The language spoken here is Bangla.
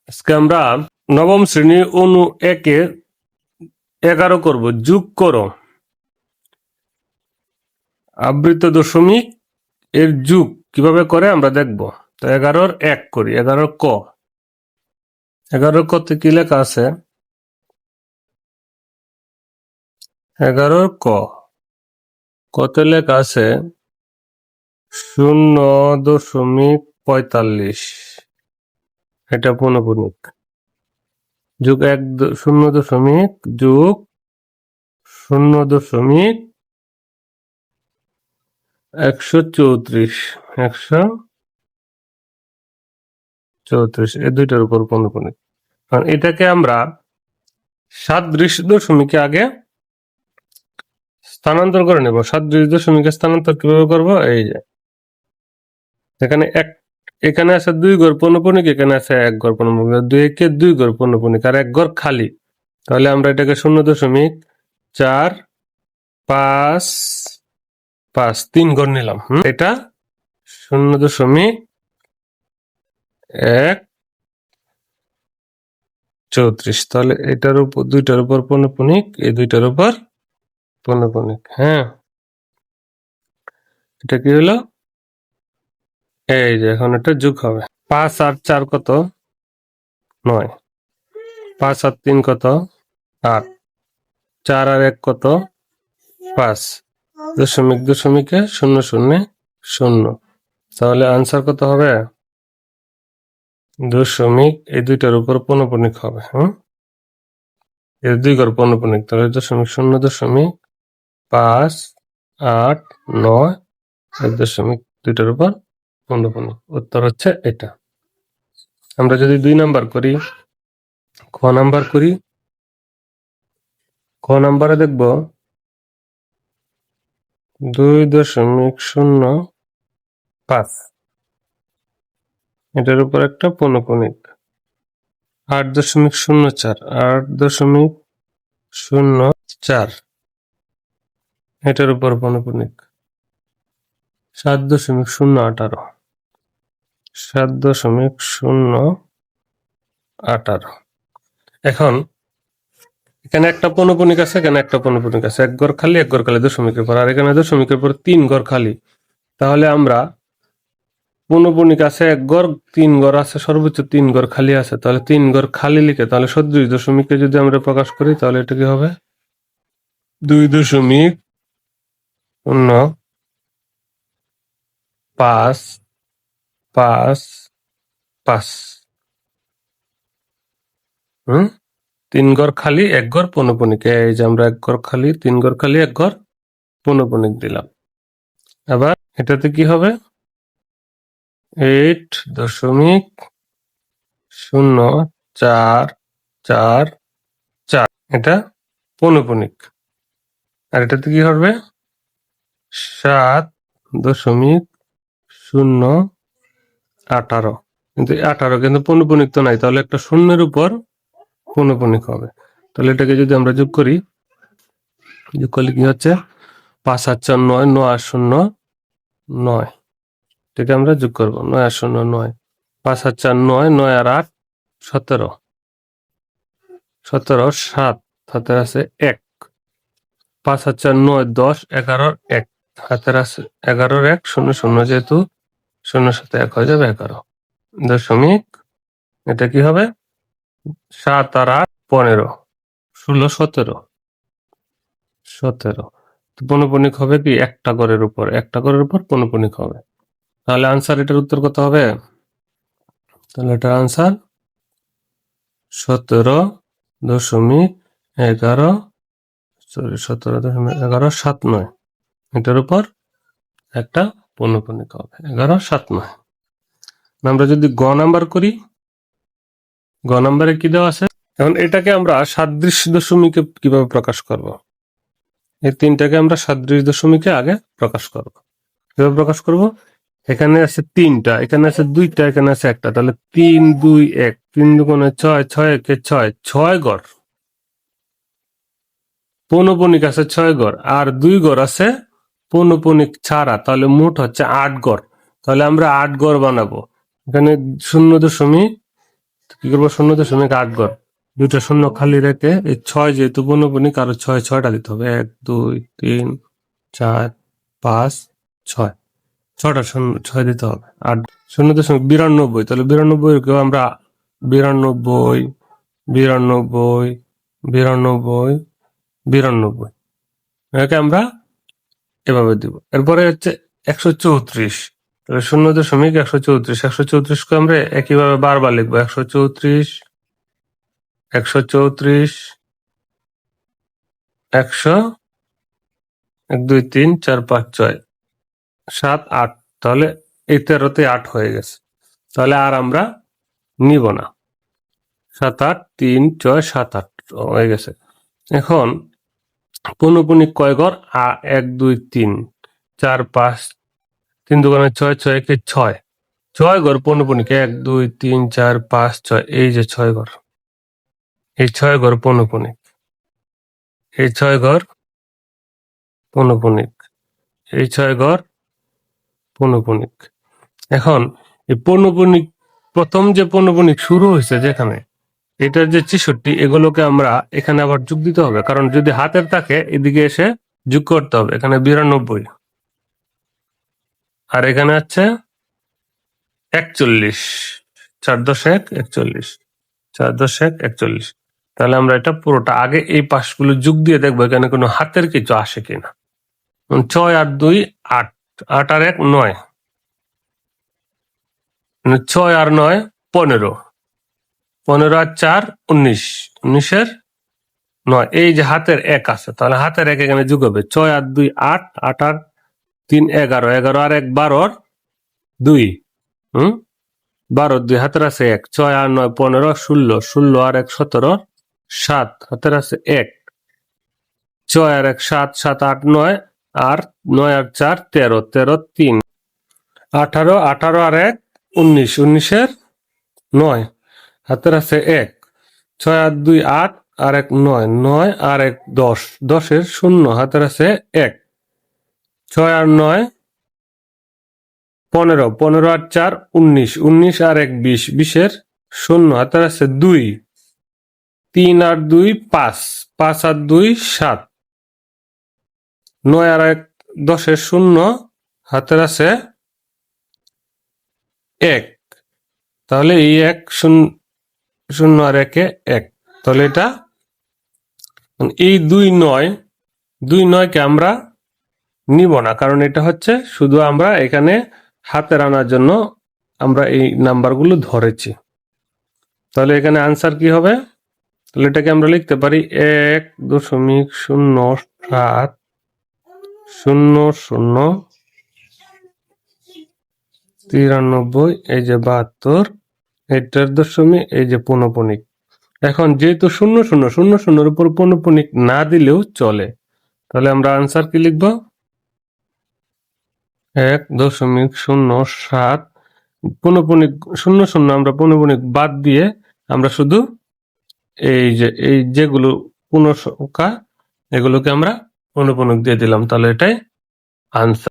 আজকে আমরা নবম শ্রেণী অনু 1-এর 11 করব। যোগ করো। আবৃত দশমিক এর যোগ কিভাবে করে আমরা দেখব। তো 11-র 1 করি। 11-র ক। 11-র কতে কি লেখা আছে? 11-র ক। কতে লেখা আছে 0.45। এটা পৌনঃপুনিক। যোগ 0 দশমিক যোগ 0.134। 134 এই দুইটার উপর পৌনঃপুনিক। কারণ এটাকে আমরা সাদৃশ দশমিকে আগে স্থানান্তর করে নেব। সাদৃশ দশমিকে স্থানান্তর কিভাবে করব? এই যে এখানে আছে 2 ঘর পৌনঃপুনিক, এখানে আছে 1 ঘর পৌনঃপুনিক। 2 একে 2 ঘর পৌনঃপুনিক আর 1 ঘর খালি। তাহলে আমরা এটাকে 0.455 3 ঘর নিলাম। এটা 0.134। তাহলে এটার উপর দুইটার উপর পৌনঃপুনিক, এই দুইটার উপর পৌনঃপুনিক। হ্যাঁ, এটা কি হলো? এই যে এখন এটা যোগ হবে। 5 আর 4 কত? 9। 5 আর 3 কত? 8। 4 আর 1 কত? 5। দশমিক দশমিকে 0.0.0। তাহলে আনসার কত হবে? দশমিক এই দুইটার উপর পৌনঃপুনিক হবে। এর 2 ঘর পৌনঃপুনিক। তাহলে 0.589 দশমিক দুইটার উপর পৌনঃপুনিক। উত্তর হচ্ছে এটা। আমরা যদি 2 নাম্বার করি, খ নাম্বার করি। খ নাম্বারে দেখব 2.05 এটার উপর একটা পৌনঃপুনিক। 8.04 8.04 এটার উপর পৌনঃপুনিক। 7.018 7.018। এখন এখানে একটা পৌনঃপুনিক আছে, এখানে একটা পৌনঃপুনিক আছে। 1 ঘর খালি, 1 ঘর খালি দশমিকের পর, আর এখানে দশমিকের পর 3 ঘর খালি। তাহলে আমরা পৌনঃপুনিক আছে 1 ঘর, 3 ঘর আছে, সর্বোচ্চ 3 ঘর খালি আছে। তাহলে 3 ঘর খালি লিখে তাহলে সদৃশ দশমিকে যদি আমরা প্রকাশ করি তাহলে এটা কি হবে? 2.0555। 3 ঘর খালি, 1 ঘর পৌনঃপুনিক। এই যে আমরা 1 ঘর খালি, 3 ঘর খালি, 1 ঘর পৌনঃপুনিক দিলাম। আবার এটাতে কি হবে? 8.044। এটা পৌনঃপুনিক। আর এটাতে কি হবে? 7.018। কিন্তু 18 কিন্তু পৌনঃপুনিক তো নাই, তাহলে একটা শূন্যের উপর পৌনঃপুনিক হবে। তাহলে এটাকে যদি আমরা যোগ করি, যোগ করলে কি হচ্ছে? 5 আর 4 9, 9 আর 0 9। এটাকে আমরা যোগ করবো। 9 আর 0 9। 5 আর 4 9, 9 আর 8 17। 17 7 হাতের আছে 1। 5 আর 4 9 10 11 1 হাতের আছে 11 1 0 0, যেহেতু 0 সাথে 1 হয়ে যাবে 11 দশমিক। এটা কি হবে? 7 আর 8 15 16 17 17। পৌনঃপুনিক হবে কি? একটা ঘরের উপর, একটা ঘরের উপর পৌনঃপুনিক হবে। তাহলে আনসার, এটার উত্তর কত হবে? তাহলে এটার আনসার 17.11 এটার উপর একটা পৌনঃপুনিক হবে। 11.79। আমরা যদি গ নাম্বার করি, গ নাম্বারে কি দেওয়া আছে? এখন এটাকে আমরা সাদৃশ দশমিকে কিভাবে প্রকাশ করব? এই তিনটাকে আমরা সাদৃশ দশমিকে আগে প্রকাশ করব। কিভাবে প্রকাশ করব? এখানে আছে 3টা, এখানে আছে 2টা, এখানে আছে 1টা। তাহলে 3 2 1, 3 দুগুণে 6, 6 একে 6, 6 ঘর পৌনঃপুনিক আছে 6 ঘর, আর 2 ঘর আছে পৌনঃপুনিক ছাড়া। তাহলে মোট হচ্ছে 8 ঘর। তাহলে আমরা 8 ঘর বানাবো। এখানে 0.5 কি করবো 0.8 ঘর, দুটো শূন্য খালি রেখে এই 6 যেহেতু পৌনঃপুনিক আরো 6টা দিতে হবে, 1 2 3 4 5 6, 6টা শূন্য 6 দিতে হবে। আর 0.92, তাহলে 92 কেও আমরা 92 92 92 92 এটাকে আমরা এভাবে দিব। এরপরে হচ্ছে 134, তাহলে 0.134, 134 কে আমরা একইভাবে বারবার লিখবো, 134 134 100 1 2 3 4 5 6 7 8, তাহলে এই 13তে 8 হয়ে গেছে, তাহলে আর আমরা নিব না। 7 8 3 6 7 8 হয়ে গেছে। এখন পৌনঃপুনিক কয় ঘর? 1 2 3 4 5, 3 দুগুণে 6, 6 একে 6, 6 ঘর পৌনঃপুনিক, 1 2 3 4 5 6, এই যে 6 ঘর, এই 6 ঘর পৌনঃপুনিক, এই 6 ঘর পৌনঃপুনিক, এই 6 ঘর পৌনঃপুনিক। এখন এই পৌনঃপুনিক প্রথম যে পৌনঃপুনিক শুরু হয়েছে যেখানে, এটার যে 64, এগুলোকে আমরা এখানে আবার যোগ দিতে হবে, কারণ যদি হাতের থাকে এদিকে এসে যোগ করতে হবে। এখানে 92 আর এখানে আছে 41, 4 10 41, 4 10 41, তাহলে আমরা এটা পুরোটা আগে এই পাশগুলো যোগ দিয়ে দেখবো এখানে কোনো হাতের কিছু আসে কিনা। 6 আর 2 8, 8 আর 1 9, 6 আর 9 15, 15 আর 4 19, 19 এর 9, এই যে হাতের 1 আছে, তাহলে হাতের 1 এখানে যোগ হবে। 6 আর 2 8, 8 আর 3 11, 11 আর 1 12 2, 12 2 হাতের আছে 1, 6 আর 9 15 16, 16 আর 1 17 7, হাতের আছে 1, 6 আর 1 7, 7 8 9 আর 9 আর 4 13, 13 3 18, 18 আর 1 19, 19 এর 9, হাতের আছে 1, 6 আর 2 8 আর 1 9, 9 আর 1 10, 10 এর 0, হাতের আছে 1, 6 আর 9 15, 15 আর 4 19, 19 আর 1 20, 20 এর 0, হাতের আছে 2, 3 আর 2 5, 5 আর 2 7, 9 আর 1 10 এর 0, হাতের আছে 1, তাহলে এই 1 0 আর 1 1, তাহলে এটা এই 2 9 কে আমরা নিব না, কারণ এটা হচ্ছে শুধু আমরা এখানে হাতের আনার জন্য আমরা এই নাম্বারগুলো ধরেছি। তাহলে এখানে আনসার কি হবে? তাহলে এটাকে আমরা লিখতে পারি 1.07 00 93, এই যে 72, এটার দশমিক, এই যে পৌনঃপুনিক। এখন যেহেতু 00 উপর পৌনঃপুনিক না দিলেও চলে, তাহলে আমরা আনসার কি লিখব? 1.07 পৌনঃপুনিক 00 আমরা পৌনঃপুনিক বাদ দিয়ে আমরা শুধু এই যেগুলো পূর্ণসংখ্যা এগুলোকে আমরা পৌনঃপুনিক দিয়ে দিলাম, তাহলে এটাই আনসার।